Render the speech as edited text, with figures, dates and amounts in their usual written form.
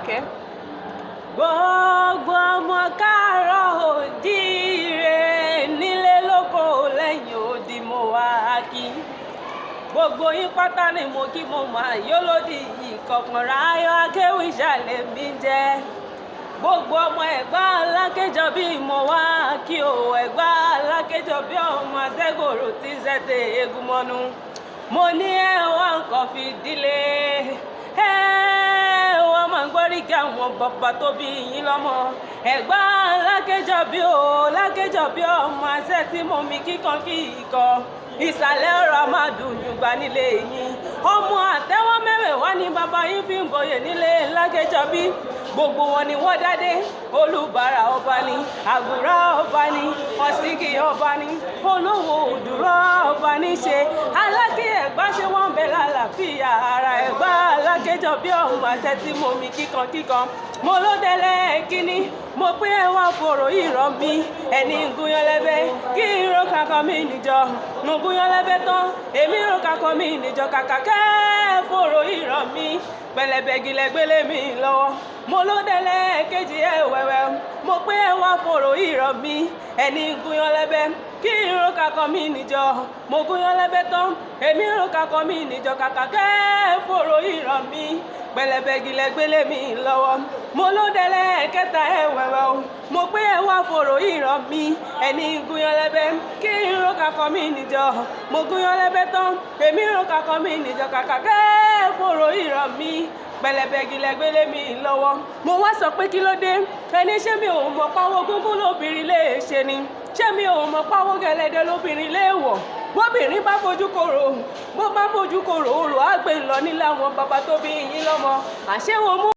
Okay. Gbogbo ọmọ káàárọ̀ oòjíire nílé lóko lẹ́yìn odi mo wá kí. Gbogbo yín pátá ni mo kí mo máa yólódì ìkọ̀kànrà ayọ̀ akéwì ìṣàlẹ̀ mi jẹ́. Gbogbo ọmọ Ẹ̀gbá Alákéjọ bí mo wá kí o Ẹ̀gbá Alákéjọ bí ọmọ Àṣẹ́gòrò tí ṣẹ̀tẹ̀ eégún mọ́nú. Mo ní ẹ̀wọ̀n nǹkan fi dílé. Wọ́n máa ń gbóríkì àwọn bàbá tó bí yín lọ́mọ. Ẹ̀gbá Alákéjọ bí o Lákéjọ bí ọmọ àṣẹ tí mo mi kíkan kí ikọ̀. Ìsàlẹ̀ ọ̀rọ̀ máa dùn yùngbà nílé yín. Ọmọ àtẹ́wọ́ mẹ́wẹ̀ẹ̀wá ni bàbá yín fi ń boyè nílé Lákéjọ bí. Gbogbo wọn ni wọ́n dádé. Olúbàrà ọba ni, àgùrá ọba ni, ọ̀sìnkì ọba ni, olówó òdùrọ̀ ọba ní ṣe. Aláké Ẹ̀gbá ṣe wọ́n bẹ lálàáfíà ara Ẹ̀gbá Alákéjọ bí ọmọ àṣẹ tí mo mi kíkan. Mo ló tẹ́lẹ̀ kíní, mo pé ẹ wá fòrò ìrọ̀ mi. Ẹni ń gúnyán lẹ́bẹ̀ kí irọ́ kankan mi níjọ. Mo gúnyán lẹ́bẹ̀ tán, èmi rò kankan mi níjọ kàkà kẹ́ fòrò ìrọ̀ mi. Pẹ̀lẹ́bẹ̀gì lẹ́gbẹ̀lẹ́ mi lọ́wọ́. Mo ló tẹ́lẹ̀ kejì ẹ wẹ̀wẹ̀. Mo pé ẹ wá fòrò ìrọ̀ mi. Ẹni ń gúnyán lẹ́bẹ̀ kí irọ́ kankan mi níjọ. Mo gúnyán lẹ́bẹ̀ tán, èmi rò kankan mi níjọ kàkà kẹ́ fòrò ìrọ̀ mi. Pẹ̀lẹ́bẹ̀gì lẹ́gbẹ̀lẹ́ mi lọ́wọ́. Mo ló tẹ́lẹ̀ kẹta ẹ wẹ̀wẹ̀ o. Mo pé ẹ wá fòrò ìrọ̀ mi. Ẹni ń gúnyán lẹ́bẹ̀ kí irọ́ kankan mi níjọ. Mo gúnyán lẹ́bẹ̀ tán, èmi rò kankan mi níjọ kàkà kẹ́ fòrò ìrọ̀ mi. Pẹ̀lẹ́bẹ̀gì lẹ́gbẹ̀lẹ́ mi lọ́wọ́. Mo wá sọ pé kí ló dé? Ẹni ṣé mi ò mọ̀ páwọ́ gúngún lóbìnrin lè ṣe ni? Ṣé mi ò mọ̀ páwọ́ gẹ̀lẹ́dẹ́ lóbìnrin lè wọ̀? Bóbìnrin bá fojú korò, bó bá fojú korò, orò á gbé lọ nílé àwọn bàbá tó bí yín lọ́mọ. Àṣé wọn mú